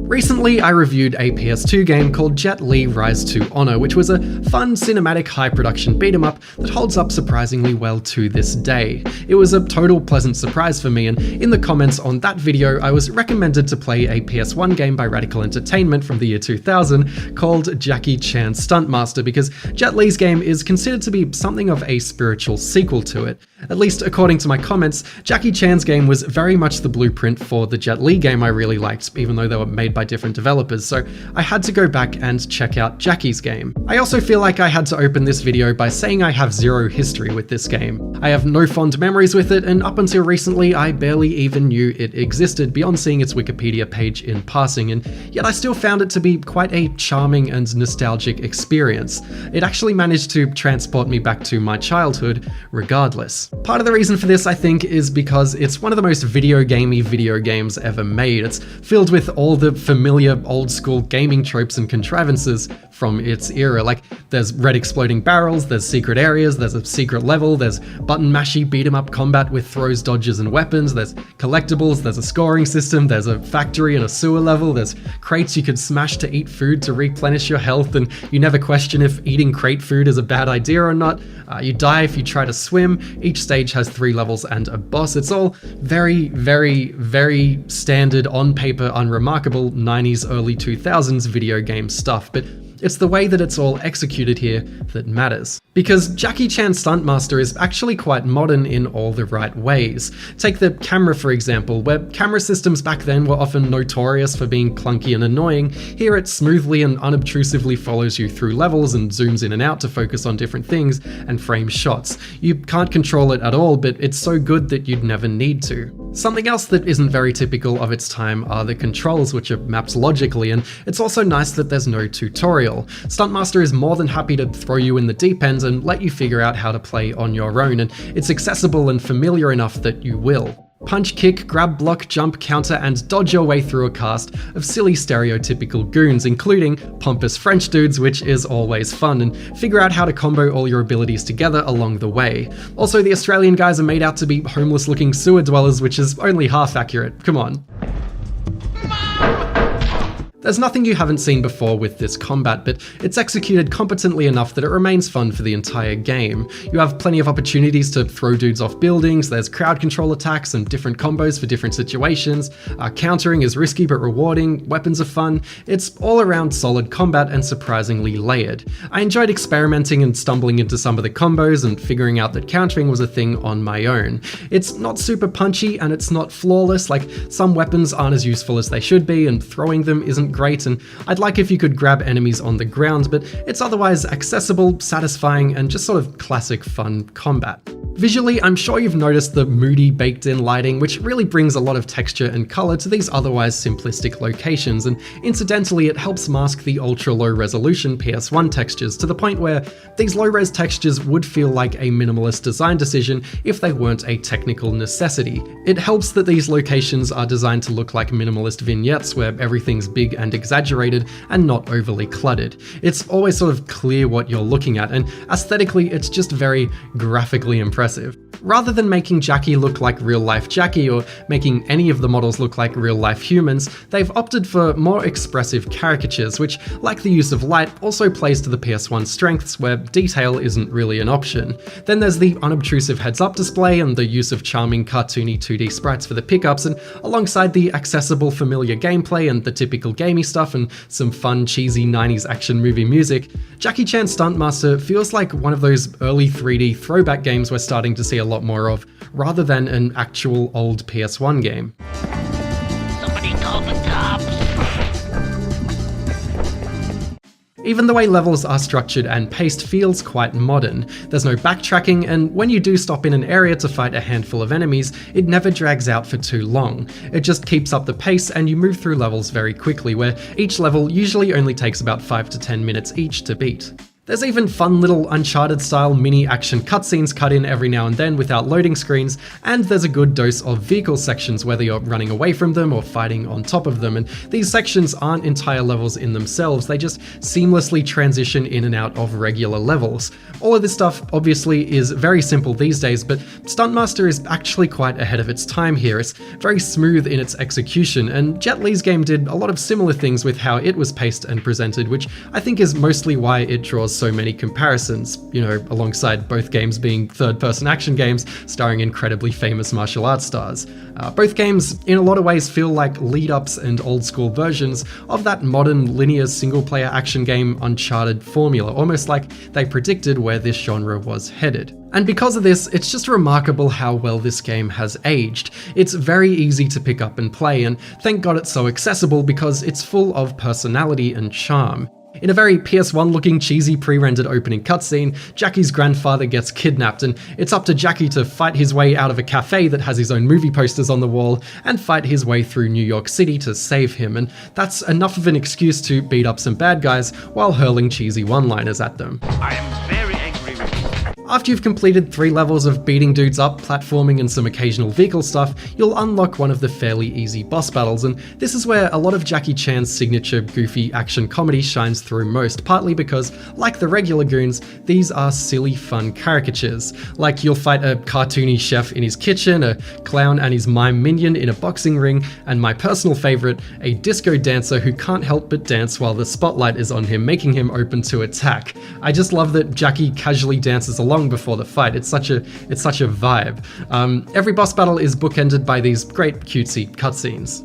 Recently, I reviewed a PS2 game called Jet Li Rise to Honor, which was a fun, cinematic, high-production beat-em-up that holds up surprisingly well to this day. It was a total pleasant surprise for me, and in the comments on that video, I was recommended to play a PS1 game by Radical Entertainment from the year 2000 called Jackie Chan's Stuntmaster, because Jet Li's game is considered to be something of a spiritual sequel to it. At least according to my comments, Jackie Chan's game was very much the blueprint for the Jet Li game I really liked, even though they were made by different developers, so I had to go back and check out Jackie's game. I also feel like I had to open this video by saying I have zero history with this game. I have no fond memories with it, and up until recently I barely even knew it existed beyond seeing its Wikipedia page in passing, and yet I still found it to be quite a charming and nostalgic experience. It actually managed to transport me back to my childhood regardless. Part of the reason for this, I think, is because it's one of the most video gamey video games ever made. It's filled with all the familiar old school gaming tropes and contrivances from its era. Like, there's red exploding barrels, there's secret areas, there's a secret level, there's button mashy beat 'em up combat with throws, dodges, and weapons, there's collectibles, there's a scoring system, there's a factory and a sewer level, there's crates you could smash to eat food to replenish your health, and you never question if eating crate food is a bad idea or not. You die if you try to swim. Each stage has 3 levels and a boss. It's all very, very, very standard, on paper, unremarkable 90s, early 2000s video game stuff, but it's the way that it's all executed here that matters. Because Jackie Chan's Stuntmaster is actually quite modern in all the right ways. Take the camera, for example, where camera systems back then were often notorious for being clunky and annoying. Here it smoothly and unobtrusively follows you through levels and zooms in and out to focus on different things and frame shots. You can't control it at all, but it's so good that you'd never need to. Something else that isn't very typical of its time are the controls, which are mapped logically, and it's also nice that there's no tutorial. Stuntmaster is more than happy to throw you in the deep end and let you figure out how to play on your own, and it's accessible and familiar enough that you will. Punch, kick, grab, block, jump, counter, and dodge your way through a cast of silly stereotypical goons, including pompous French dudes, which is always fun, and figure out how to combo all your abilities together along the way. Also, the Australian guys are made out to be homeless-looking sewer dwellers, which is only half accurate. Come on. There's nothing you haven't seen before with this combat, but it's executed competently enough that it remains fun for the entire game. You have plenty of opportunities to throw dudes off buildings, there's crowd control attacks and different combos for different situations, countering is risky but rewarding, weapons are fun, it's all around solid combat and surprisingly layered. I enjoyed experimenting and stumbling into some of the combos and figuring out that countering was a thing on my own. It's not super punchy and it's not flawless, like some weapons aren't as useful as they should be and throwing them isn't great, and I'd like if you could grab enemies on the ground, but it's otherwise accessible, satisfying, and just sort of classic fun combat. Visually, I'm sure you've noticed the moody, baked-in lighting, which really brings a lot of texture and color to these otherwise simplistic locations, and incidentally, it helps mask the ultra-low resolution PS1 textures to the point where these low-res textures would feel like a minimalist design decision if they weren't a technical necessity. It helps that these locations are designed to look like minimalist vignettes where everything's big and exaggerated and not overly cluttered. It's always sort of clear what you're looking at, and aesthetically, it's just very graphically impressive. Rather than making Jackie look like real-life Jackie or making any of the models look like real-life humans, they've opted for more expressive caricatures, which, like the use of light, also plays to the PS1's strengths where detail isn't really an option. Then there's the unobtrusive heads-up display and the use of charming cartoony 2D sprites for the pickups, and alongside the accessible familiar gameplay and the typical gamey stuff and some fun cheesy 90s action movie music, Jackie Chan's Stuntmaster feels like one of those early 3D throwback games we're starting to see a lot more of, rather than an actual old PS1 game. Somebody call the cops! Even the way levels are structured and paced feels quite modern. There's no backtracking, and when you do stop in an area to fight a handful of enemies, it never drags out for too long. It just keeps up the pace and you move through levels very quickly, where each level usually only takes about 5 to 10 minutes each to beat. There's even fun little Uncharted-style mini-action cutscenes cut in every now and then without loading screens, and there's a good dose of vehicle sections, whether you're running away from them or fighting on top of them, and these sections aren't entire levels in themselves, they just seamlessly transition in and out of regular levels. All of this stuff obviously is very simple these days, but Stuntmaster is actually quite ahead of its time here. It's very smooth in its execution, and Jet Li's game did a lot of similar things with how it was paced and presented, which I think is mostly why it draws so many comparisons, you know, alongside both games being third-person action games starring incredibly famous martial arts stars. Both games, in a lot of ways, feel like lead-ups and old-school versions of that modern linear single-player action game Uncharted formula, almost like they predicted where this genre was headed. And because of this, it's just remarkable how well this game has aged. It's very easy to pick up and play, and thank God it's so accessible because it's full of personality and charm. In a very PS1 looking cheesy pre-rendered opening cutscene, Jackie's grandfather gets kidnapped, and it's up to Jackie to fight his way out of a cafe that has his own movie posters on the wall and fight his way through New York City to save him, and that's enough of an excuse to beat up some bad guys while hurling cheesy one-liners at them. I am very angry with you. After you've completed 3 levels of beating dudes up, platforming, and some occasional vehicle stuff, you'll unlock one of the fairly easy boss battles, and this is where a lot of Jackie Chan's signature goofy action comedy shines through most, partly because, like the regular goons, these are silly fun caricatures. Like, you'll fight a cartoony chef in his kitchen, a clown and his mime minion in a boxing ring, and my personal favourite, a disco dancer who can't help but dance while the spotlight is on him, making him open to attack. I just love that Jackie casually dances along before the fight. It's such a vibe. Every boss battle is bookended by these great cutesy cutscenes.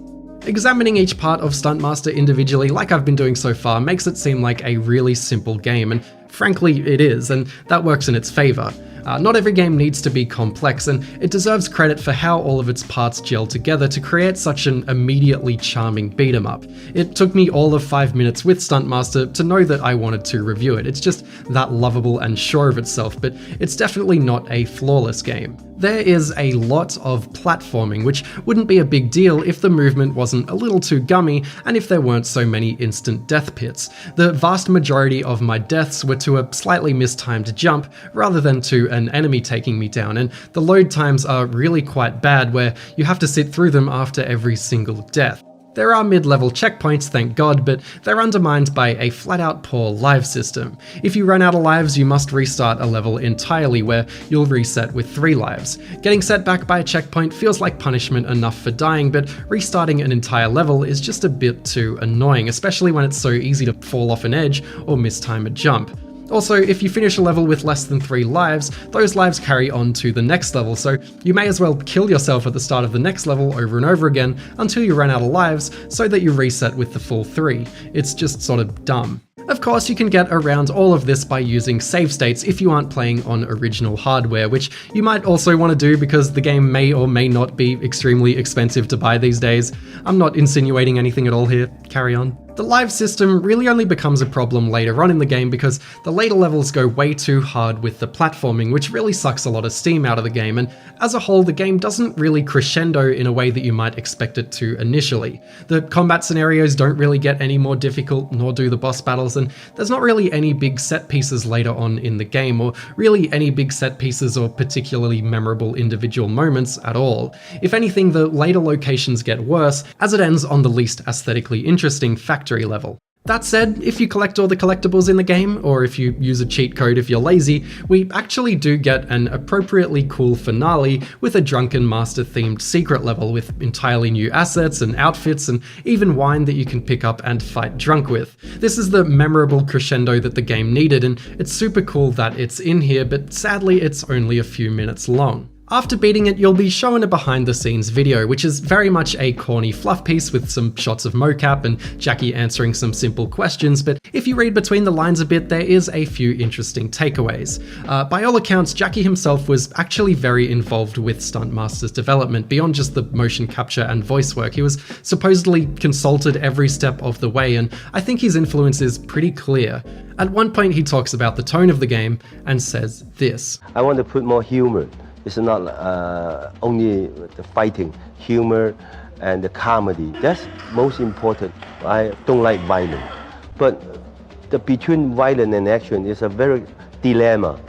Examining each part of Stuntmaster individually, like I've been doing so far, makes it seem like a really simple game, and frankly it is, and that works in its favour. Not every game needs to be complex, and it deserves credit for how all of its parts gel together to create such an immediately charming beat-em-up. It took me all of 5 minutes with Stuntmaster to know that I wanted to review it. It's just that lovable and sure of itself, but it's definitely not a flawless game. There is a lot of platforming, which wouldn't be a big deal if the movement wasn't a little too gummy and if there weren't so many instant death pits. The vast majority of my deaths were to a slightly mistimed jump rather than to an enemy taking me down, and the load times are really quite bad where you have to sit through them after every single death. There are mid-level checkpoints, thank God, but they're undermined by a flat-out poor live system. If you run out of lives, you must restart a level entirely, where you'll reset with 3 lives. Getting set back by a checkpoint feels like punishment enough for dying, but restarting an entire level is just a bit too annoying, especially when it's so easy to fall off an edge or mistime a jump. Also, if you finish a level with less than 3 lives, those lives carry on to the next level, so you may as well kill yourself at the start of the next level over and over again until you run out of lives so that you reset with the full 3. It's just sort of dumb. Of course, you can get around all of this by using save states if you aren't playing on original hardware, which you might also want to do because the game may or may not be extremely expensive to buy these days. I'm not insinuating anything at all here, carry on. The live system really only becomes a problem later on in the game because the later levels go way too hard with the platforming, which really sucks a lot of steam out of the game, and as a whole the game doesn't really crescendo in a way that you might expect it to initially. The combat scenarios don't really get any more difficult, nor do the boss battles, and there's not really any big set pieces later on in the game, or really any big set pieces or particularly memorable individual moments at all. If anything, the later locations get worse, as it ends on the least aesthetically interesting factory level. That said, if you collect all the collectibles in the game, or if you use a cheat code if you're lazy, we actually do get an appropriately cool finale with a Drunken Master themed secret level with entirely new assets and outfits and even wine that you can pick up and fight drunk with. This is the memorable crescendo that the game needed, and it's super cool that it's in here, but sadly it's only a few minutes long. After beating it, you'll be shown a behind-the-scenes video, which is very much a corny fluff piece with some shots of mocap and Jackie answering some simple questions, but if you read between the lines a bit, there is a few interesting takeaways. By all accounts, Jackie himself was actually very involved with Stuntmaster's development, beyond just the motion capture and voice work. He was supposedly consulted every step of the way, and I think his influence is pretty clear. At one point, he talks about the tone of the game and says this: I want to put more humor. It's not only the fighting, humor and the comedy. That's most important. I don't like violence. But the between violence and action is a very dilemma.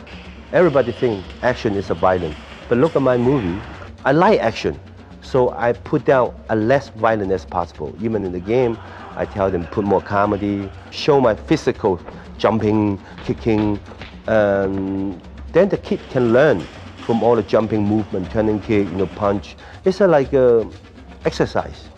Everybody thinks action is a violence, but look at my movie. I like action, so I put down as less violence as possible. Even in the game, I tell them put more comedy, show my physical jumping, kicking, then the kid can learn from all the jumping movement, turning kick, punch. It's like a exercise.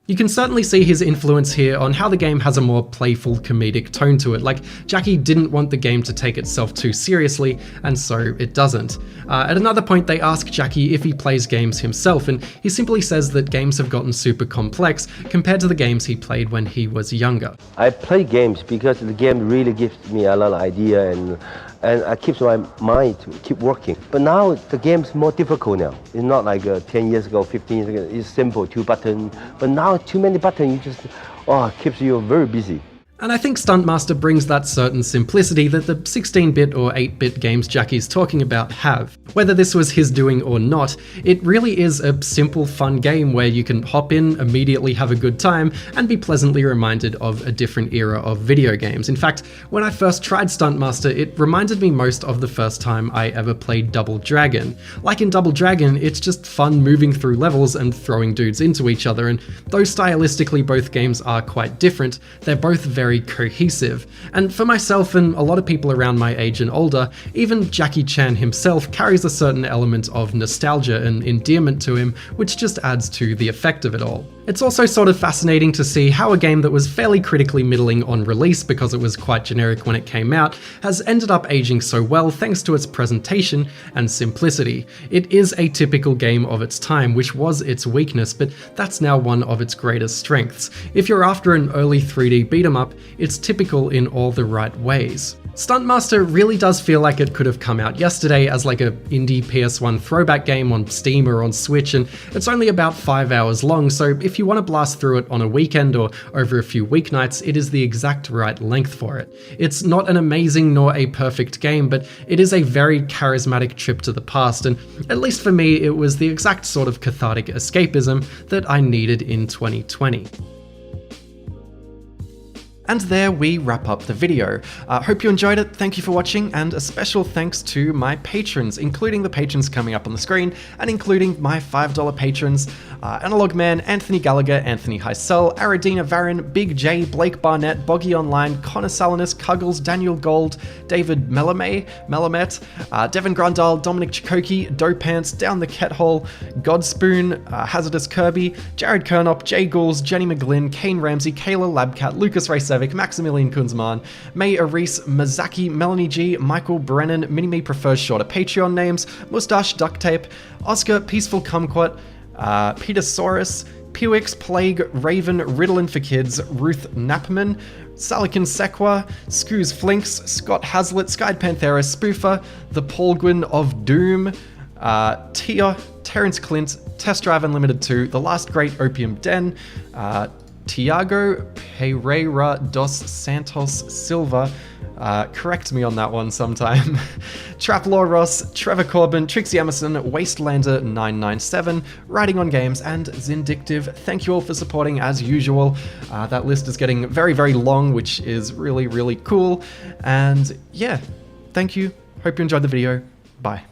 You can certainly see his influence here on how the game has a more playful comedic tone to it. Like, Jackie didn't want the game to take itself too seriously, and so it doesn't. At another point, they ask Jackie if he plays games himself, and he simply says that games have gotten super complex compared to the games he played when he was younger. I play games because the game really gives me a lot of idea and it keeps my mind to keep working. But now the game's more difficult now. It's not like 10 years ago, 15 years ago. It's simple, 2 buttons. But now too many buttons, keeps you very busy. And I think Stuntmaster brings that certain simplicity that the 16-bit or 8-bit games Jackie's talking about have. Whether this was his doing or not, it really is a simple, fun game where you can hop in, immediately have a good time, and be pleasantly reminded of a different era of video games. In fact, when I first tried Stuntmaster, it reminded me most of the first time I ever played Double Dragon. Like in Double Dragon, it's just fun moving through levels and throwing dudes into each other, and though stylistically both games are quite different, they're both very cohesive. And for myself and a lot of people around my age and older, even Jackie Chan himself carries a certain element of nostalgia and endearment to him, which just adds to the effect of it all. It's also sort of fascinating to see how a game that was fairly critically middling on release because it was quite generic when it came out, has ended up aging so well thanks to its presentation and simplicity. It is a typical game of its time, which was its weakness, but that's now one of its greatest strengths. If you're after an early 3D beat 'em up, it's typical in all the right ways. Stuntmaster really does feel like it could have come out yesterday as like a indie PS1 throwback game on Steam or on Switch, and it's only about 5 hours long, so if you want to blast through it on a weekend or over a few weeknights, it is the exact right length for it. It's not an amazing nor a perfect game, but it is a very charismatic trip to the past, and at least for me, it was the exact sort of cathartic escapism that I needed in 2020. And there we wrap up the video. Hope you enjoyed it, thank you for watching, and a special thanks to my patrons, including the patrons coming up on the screen, and including my $5 patrons, Analog Man, Anthony Gallagher, Anthony Heisel, Aradina Varin, Big J, Blake Barnett, Boggy Online, Connor Salinas, Cuggles, Daniel Gold, David Melamet, Devin Grundal, Dominic Chikoki, Dopants, Down the Ket Hole, Godspoon, Hazardous Kirby, Jared Kernop, Jay Gouls, Jenny McGlynn, Kane Ramsey, Kayla Labcat, Lucas Racevic, Maximilian Kunzman, May Aris, Mazaki, Melanie G, Michael Brennan, Minimme prefers shorter Patreon names, Mustache Duct Tape, Oscar Peaceful Kumquat, Petersaurus, Pewix, Plague, Raven, Ritalin for Kids, Ruth Knapman, Salikin Sequa, Scoos Flinks, Scott Hazlitt, Skied Panthera, Spoofer, The Polgwyn of Doom, Tia, Terrence Clint, Test Drive Unlimited 2, The Last Great Opium Den, Tiago Pereira dos Santos Silva, correct me on that one sometime, Traplaw Ross, Trevor Corbin, Trixie Emerson, Wastelander 997, Writing on Games, and Zindictive. Thank you all for supporting as usual. That list is getting very, very long, which is really, really cool. And yeah, thank you. Hope you enjoyed the video. Bye.